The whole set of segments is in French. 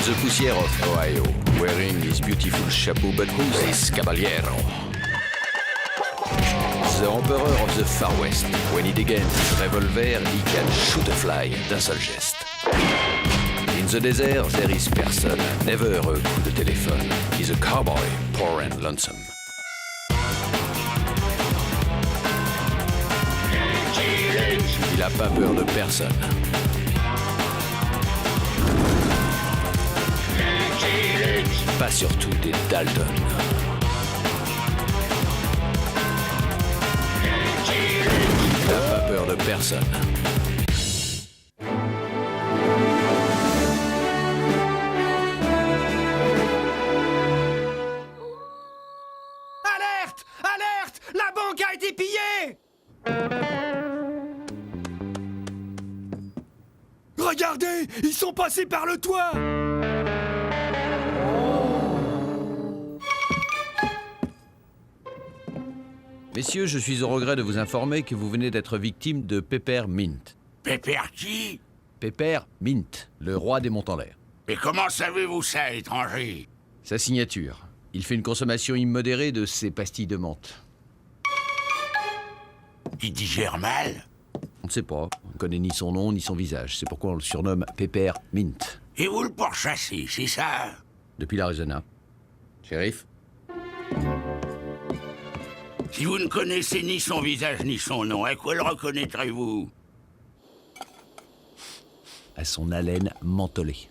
the poussière of Ohio, wearing his beautiful chapeau, but who's this caballero? The Emperor of the Far West. When he degains his revolver, he can shoot a fly d'un seul geste. In the desert, there is person, never a coup de téléphone. He's a cowboy, poor and lonesome. Il a pas peur de personne. Pas surtout des Dalton. Il n'a pas peur de personne. Alerte! Alerte! La banque a été pillée! Regardez! Ils sont passés par le toit! Messieurs, je suis au regret de vous informer que vous venez d'être victime de Peppermint. Pépère qui? Peppermint, le roi des monts en l'air. Et comment savez-vous ça, étranger? Sa signature. Il fait une consommation immodérée de ces pastilles de menthe. Il digère mal? On ne sait pas. On ne connaît ni son nom ni son visage. C'est pourquoi on le surnomme Peppermint. Et vous le pourchassez, c'est ça? Depuis l'Arizona. Shérif? Si vous ne connaissez ni son visage ni son nom, à quoi le reconnaîtrez-vous? À son haleine mentholée.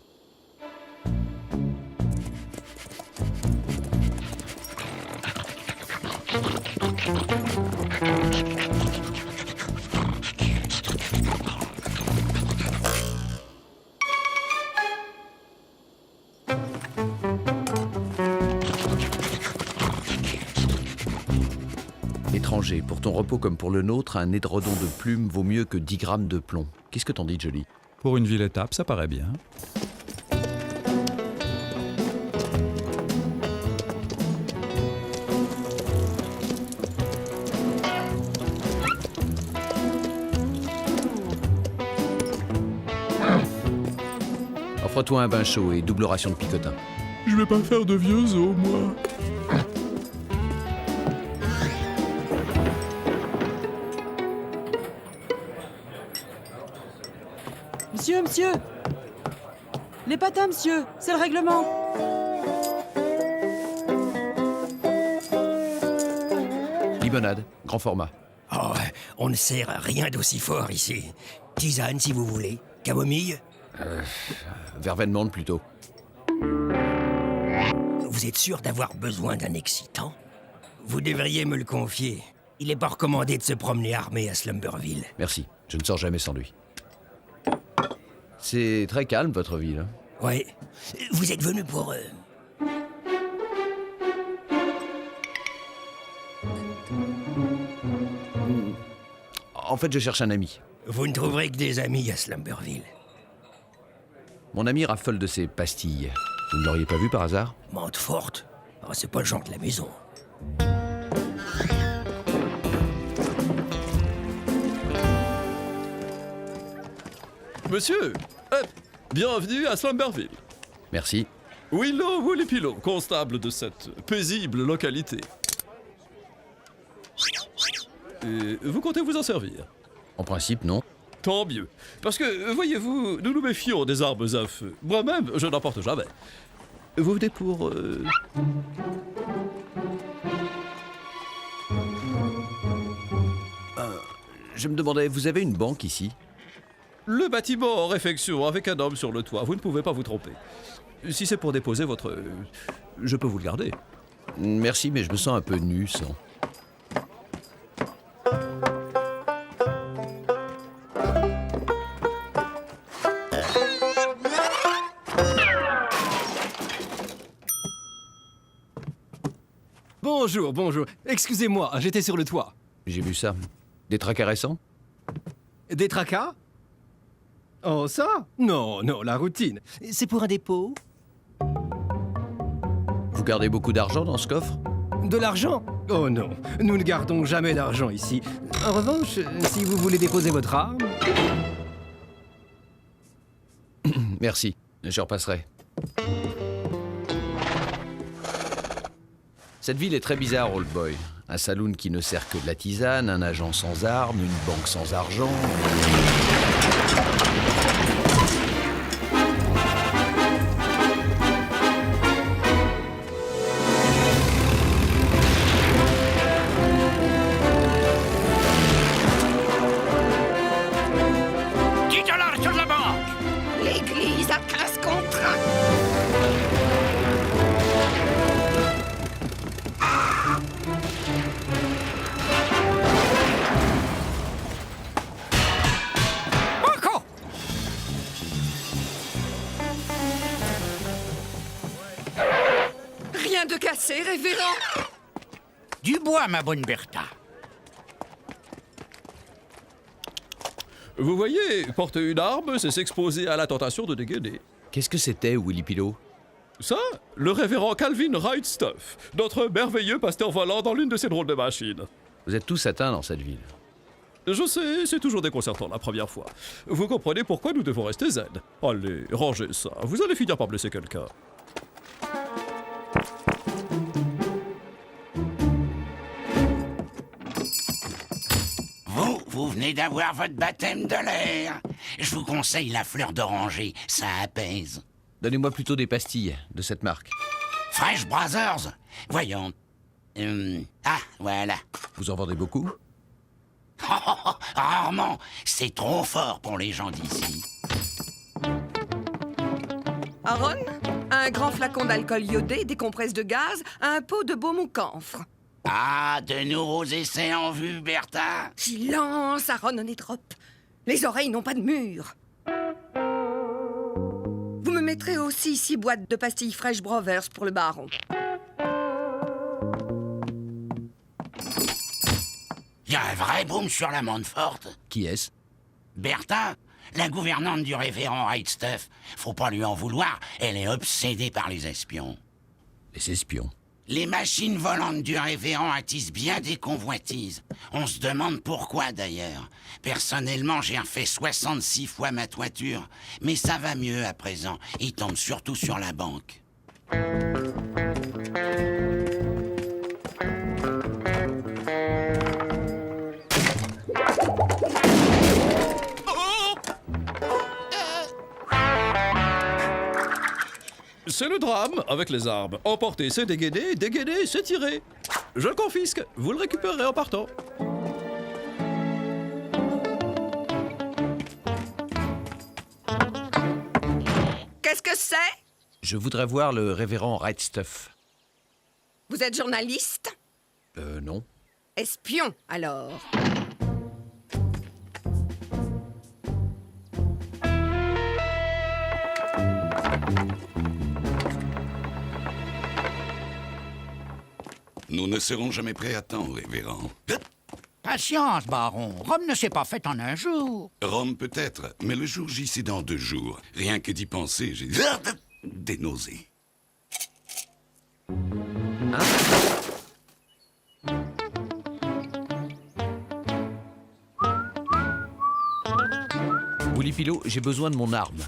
Étranger, pour ton repos comme pour le nôtre, un édredon de plumes vaut mieux que 10 grammes de plomb. Qu'est-ce que t'en dis, Jolie? Pour une ville étape, ça paraît bien. Offre-toi un bain chaud et double ration de picotin. Je vais pas faire de vieux os, moi. Monsieur! Les patins, monsieur! C'est le règlement! Limonade, grand format. Oh, on ne sert à rien d'aussi fort ici. Tisane, si vous voulez. Camomille? Verveine menthe plutôt. Vous êtes sûr d'avoir besoin d'un excitant? Vous devriez me le confier. Il n'est pas recommandé de se promener armé à Slumberville. Merci, je ne sors jamais sans lui. C'est très calme, votre ville. Hein. Ouais. Vous êtes venu pour... En fait, je cherche un ami. Vous ne trouverez que des amis à Slumberville. Mon ami raffole de ses pastilles. Vous ne l'auriez pas vu par hasard? Menthe forte. Oh, c'est pas le genre de la maison. Monsieur, bienvenue à Slumberville. Merci. Willow Woolipilo, constable de cette paisible localité. Et vous comptez vous en servir? En principe, non. Tant mieux. Parce que, voyez-vous, nous nous méfions des armes à feu. Moi-même, je n'en porte jamais. Vous venez pour... Je me demandais, vous avez une banque ici? Le bâtiment en réfection avec un homme sur le toit. Vous ne pouvez pas vous tromper. Si c'est pour déposer votre... Je peux vous le garder. Merci, mais je me sens un peu nu sans. Bonjour. Excusez-moi, j'étais sur le toit. J'ai vu ça. Des tracas récents? Des tracas? Oh, ça? Non, la routine. C'est pour un dépôt? Vous gardez beaucoup d'argent dans ce coffre? De l'argent? Oh non, nous ne gardons jamais d'argent ici. En revanche, si vous voulez déposer votre arme... Merci, je repasserai. Cette ville est très bizarre, Old Boy. Un saloon qui ne sert que de la tisane, un agent sans armes, une banque sans argent. $10 sur la banque. L'église à 15 contre 1. Banco. Rien de cassé, révérend. Du bois, ma bonne Bertha. Vous voyez, porter une arme, c'est s'exposer à la tentation de dégainer. Qu'est-ce que c'était, Willy Pilot? Ça, le révérend Calvin Wrightstuff, notre merveilleux pasteur volant dans l'une de ces drôles de machines. Vous êtes tous atteints dans cette ville. Je sais, c'est toujours déconcertant la première fois. Vous comprenez pourquoi nous devons rester zen. Allez, rangez ça, vous allez finir par blesser quelqu'un. Vous venez d'avoir votre baptême de l'air. Je vous conseille la fleur d'oranger, ça apaise. Donnez-moi plutôt des pastilles de cette marque. Fresh Brothers. Voyons. Ah, voilà. Vous en vendez beaucoup? Rarement. C'est trop fort pour les gens d'ici. Aaron, un grand flacon d'alcool iodé, des compresses de gaz, un pot de baume au camphre. Ah, de nouveaux essais en vue, Bertha. Silence, Aaron Onétrope. Les oreilles n'ont pas de mur. Vous me mettrez aussi 6 boîtes de pastilles Fresh Brothers pour le baron. Il y a un vrai boom sur la Montfort. Qui est-ce? Bertha, la gouvernante du révérend Wrightstuff. Faut pas lui en vouloir, elle est obsédée par les espions. Les espions. Les machines volantes du révérend attisent bien des convoitises. On se demande pourquoi, d'ailleurs. Personnellement, j'ai refait 66 fois ma toiture. Mais ça va mieux à présent. Il tombe surtout sur la banque. C'est le drame avec les armes. Emporter, c'est dégainer, dégainer, c'est tirer. Je le confisque, vous le récupérerez en partant. Qu'est-ce que c'est? Je voudrais voir le révérend Wrightstuff. Vous êtes journaliste? Non. Espion, alors. Nous ne serons jamais prêts à temps, révérend. Patience, baron. Rome ne s'est pas faite en un jour. Rome peut-être, mais le jour J, c'est dans 2 jours. Rien que d'y penser, j'ai des nausées. Willy Pilot, j'ai besoin de mon arme.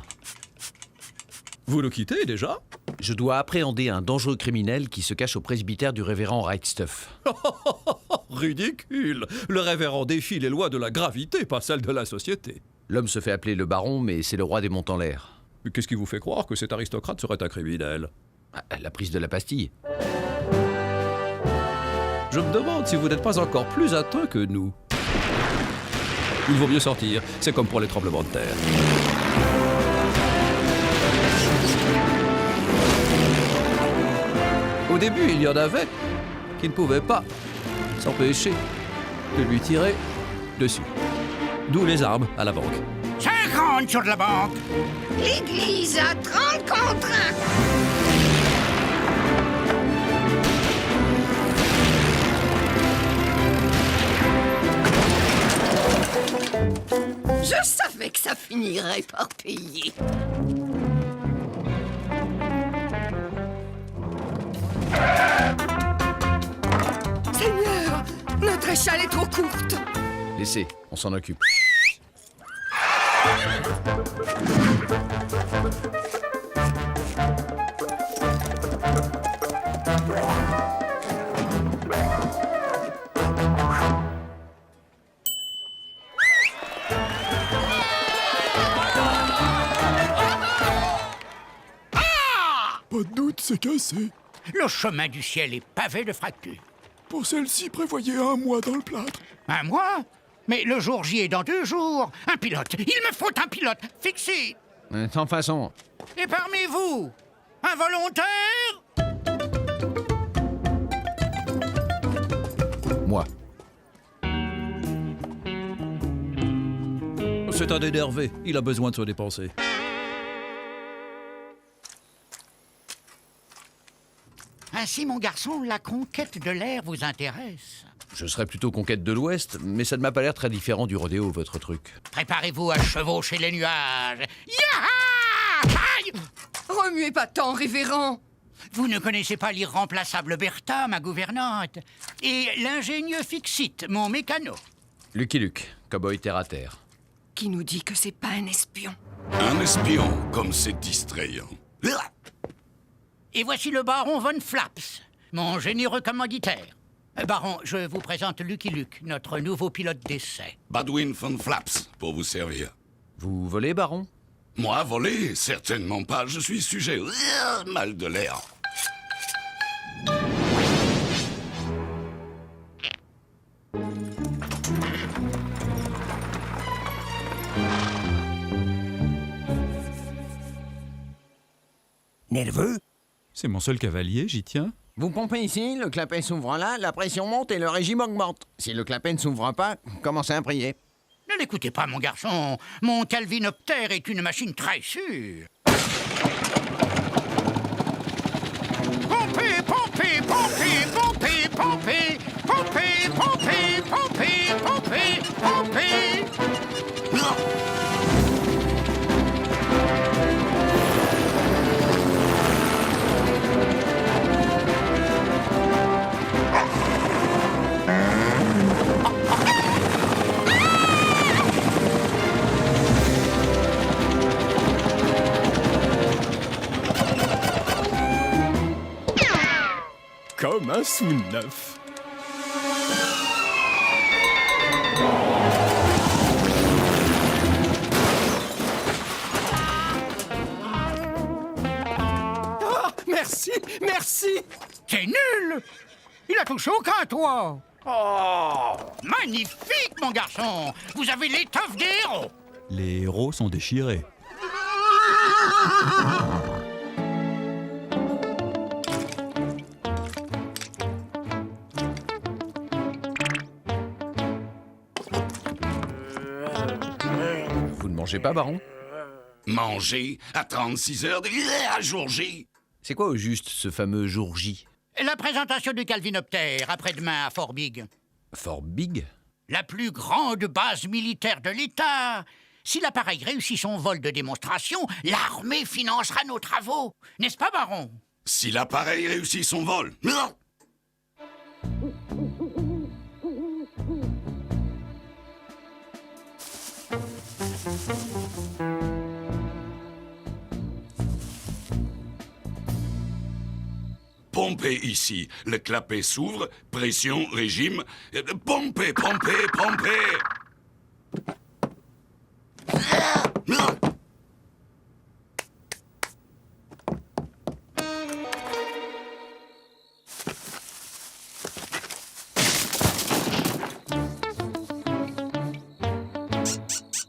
Vous le quittez déjà? Je dois appréhender un dangereux criminel qui se cache au presbytère du révérend Wrightstuff. Ridicule! Le révérend défie les lois de la gravité, pas celles de la société. L'homme se fait appeler le baron, mais c'est le roi des monts en l'air. Qu'est-ce qui vous fait croire que cet aristocrate serait un criminel? La prise de la pastille. Je me demande si vous n'êtes pas encore plus atteint que nous. Il vaut mieux sortir, c'est comme pour les tremblements de terre. Au début, il y en avait qui ne pouvaient pas s'empêcher de lui tirer dessus. D'où les armes à la banque. 50 sur de la banque. L'église à 30 contre 1. Je savais que ça finirait par payer. Seigneur, notre échelle est trop courte. Laissez, on s'en occupe. pas de doute, c'est cassé. Le chemin du ciel est pavé de fractures. Pour celle-ci, prévoyez 1 mois dans le plâtre. 1 mois? Mais le jour J est dans 2 jours. Un pilote. Il me faut un pilote. Fixé. Sans façon. Et parmi vous, un volontaire? Moi. C'est un énervé. Il a besoin de se dépenser. Ainsi, mon garçon, la conquête de l'air vous intéresse. Je serais plutôt conquête de l'Ouest, mais ça ne m'a pas l'air très différent du rodéo, votre truc. Préparez-vous à chevaucher les nuages. Yaha! Aïe! Remuez pas tant, révérend. Vous ne connaissez pas l'irremplaçable Bertha, ma gouvernante, et l'ingénieux Fixit, mon mécano. Lucky Luke, cowboy terre à terre. Qui nous dit que c'est pas un espion? Un espion, comme c'est distrayant. Et voici le baron von Flaps, mon généreux commanditaire. Baron, je vous présente Lucky Luke, notre nouveau pilote d'essai. Badwin von Flaps, pour vous servir. Vous volez, baron? Moi, voler? Certainement pas. Je suis sujet au mal de l'air. Nerveux? C'est mon seul cavalier, j'y tiens. Vous pompez ici, le clapet s'ouvre là, la pression monte et le régime augmente. Si le clapet ne s'ouvre pas, commencez à prier. Ne l'écoutez pas, mon garçon. Mon calvinoptère est une machine très sûre. Pompez, pompez, pompez, pompez, pompez, pompez, pompez, pompez, pompez, pompez. Comme un sous-neuf. Ah, merci, merci! C'est nul! Il a touché aucun toit! Oh! Magnifique, mon garçon! Vous avez l'étoffe des héros! Les héros sont déchirés. Vous ne mangez pas, baron? Manger à 36 heures de à jour J. C'est quoi au juste ce fameux jour J? La présentation du calvinoptère après-demain à Fort Big. Fort Big? La plus grande base militaire de l'État. Si l'appareil réussit son vol de démonstration, l'armée financera nos travaux. N'est-ce pas, baron? Si l'appareil réussit son vol. Pompez ici. Le clapet s'ouvre. Pression, régime. Pompez, pompez, pompez.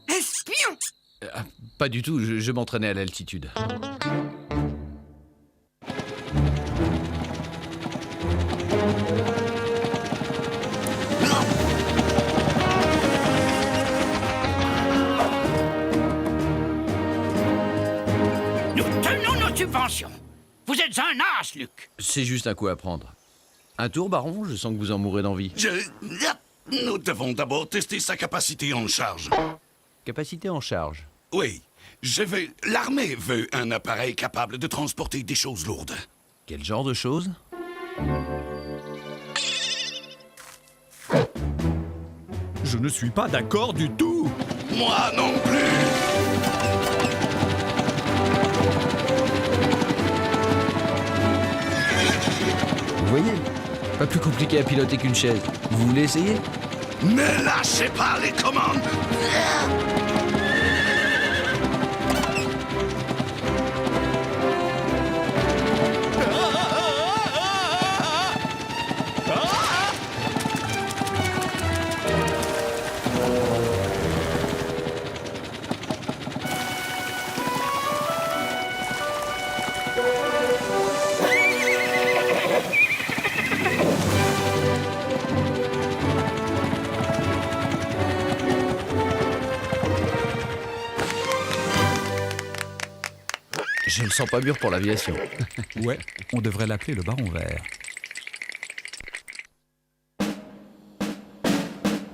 Espion! Pas du tout, je m'entraînais à l'altitude. Nous tenons nos subventions. Vous êtes un as, Luc. C'est juste un coup à prendre. Un tour, baron? Je sens que vous en mourrez d'envie. Nous devons d'abord tester sa capacité en charge. Capacité en charge. Oui, l'armée veut un appareil capable de transporter des choses lourdes. Quel genre de choses? Je ne suis pas d'accord du tout. Moi non plus. Vous voyez? Pas plus compliqué à piloter qu'une chaise. Vous voulez essayer? Ne lâchez pas les commandes. Je le sens pas mûr pour l'aviation. Ouais, on devrait l'appeler le Baron Vert.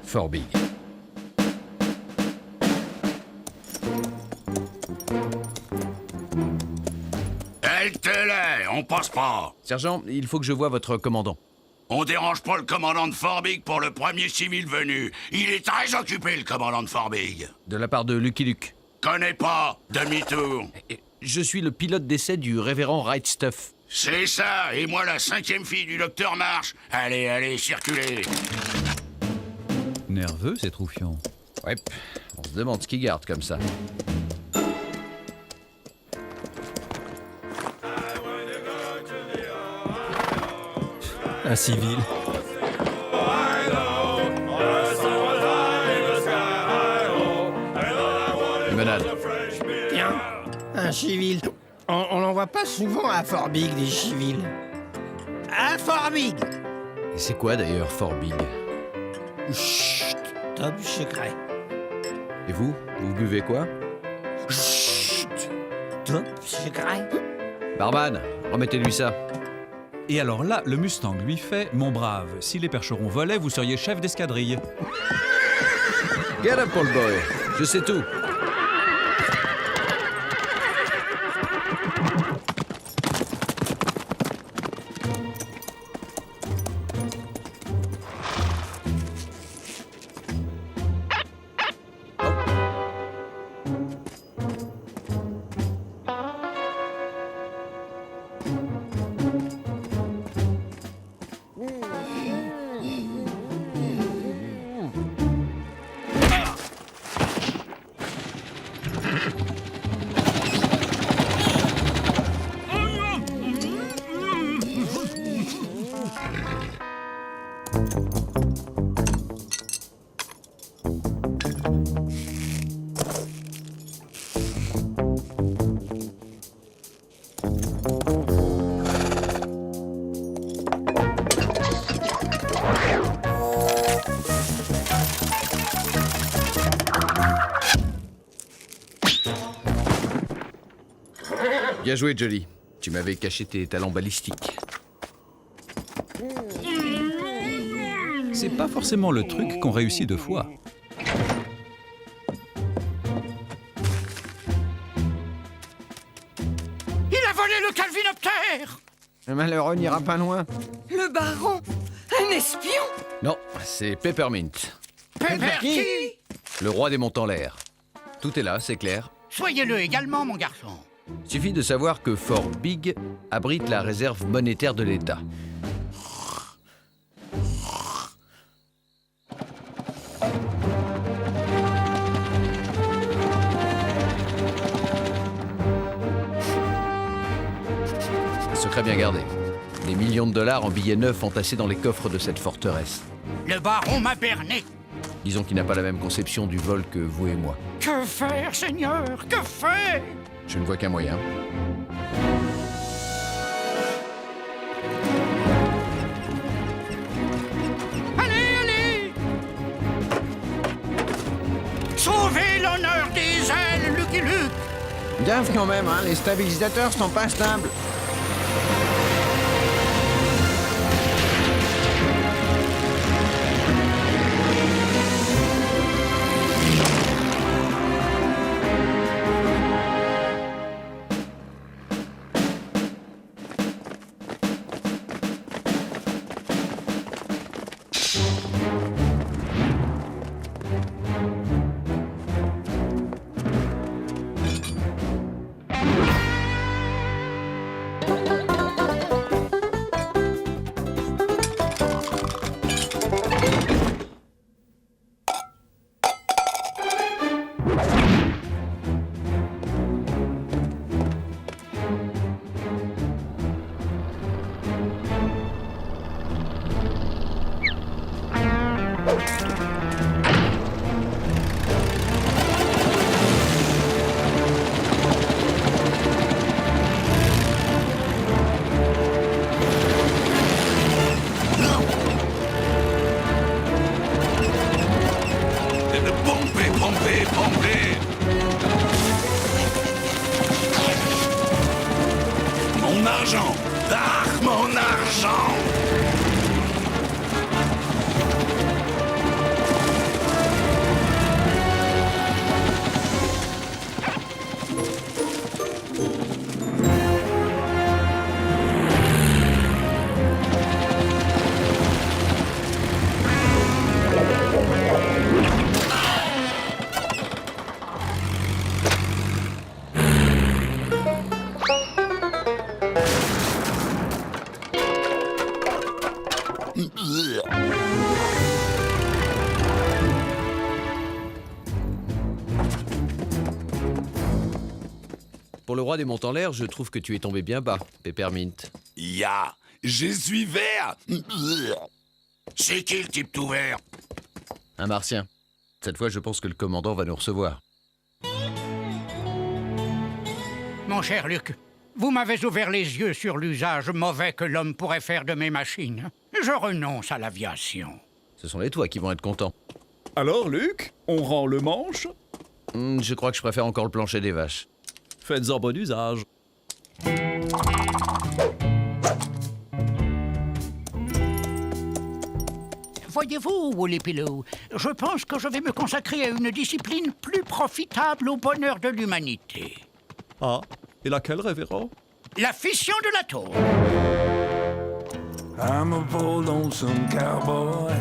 Fort Big. Halte-les, on passe pas. Sergent, il faut que je voie votre commandant. On dérange pas le commandant de Fort Big pour le premier civil venu. Il est très occupé, le commandant de Fort Big. De la part de Lucky Luke. Connais pas, demi-tour. Je suis le pilote d'essai du révérend Right Stuff. C'est ça, et moi la 5e fille du docteur Marsh. Allez, allez, circulez. Nerveux, ces troufions. Ouais, on se demande ce qu'ils gardent comme ça. Un civil. Une menade. Tiens, un civil. On n'en voit pas souvent à Fort Big, des civils. À Fort Big! Et c'est quoi d'ailleurs Fort Big? Chut, top secret. Et vous buvez quoi? Chut, top secret. Barman, remettez-lui ça. Et alors là, le Mustang lui fait « Mon brave, si les percherons volaient, vous seriez chef d'escadrille. Get up, old boy. Je sais tout. Bien joué, Jolly. Tu m'avais caché tes talents balistiques. C'est pas forcément le truc qu'on réussit 2 fois. Il a volé le calvinoptère! Le malheureux n'ira pas loin. Le baron? Un espion? Non, c'est Peppermint, Pepper qui? le roi des montants l'air. Tout est là, c'est clair. Soyez-le également, mon garçon. Suffit de savoir que Fort Big abrite la réserve monétaire de l'État. Secret bien gardé. Des millions de dollars en billets neufs entassés dans les coffres de cette forteresse. Le baron m'a berné. Disons qu'il n'a pas la même conception du vol que vous et moi. Que faire, Seigneur? Que faire? Je ne vois qu'un moyen. Allez, allez! Sauvez l'honneur des ailes, Lucky Luke! Gaffe quand même, hein, les stabilisateurs sont pas stables. Pour le roi des monts en l'air, je trouve que tu es tombé bien bas, Peppermint. Ya, je suis vert. C'est qui le type tout vert? Un martien. Cette fois, je pense que le commandant va nous recevoir. Mon cher Luc, vous m'avez ouvert les yeux sur l'usage mauvais que l'homme pourrait faire de mes machines. Je renonce à l'aviation. Ce sont les toits qui vont être contents. Alors, Luc, on rend le manche? Je crois que je préfère encore le plancher des vaches. Faites-en bon usage. Voyez-vous, Woolly-Pillow, je pense que je vais me consacrer à une discipline plus profitable au bonheur de l'humanité. Ah, et laquelle, révérend? La fission de l'atome. I'm a poor lonesome cowboy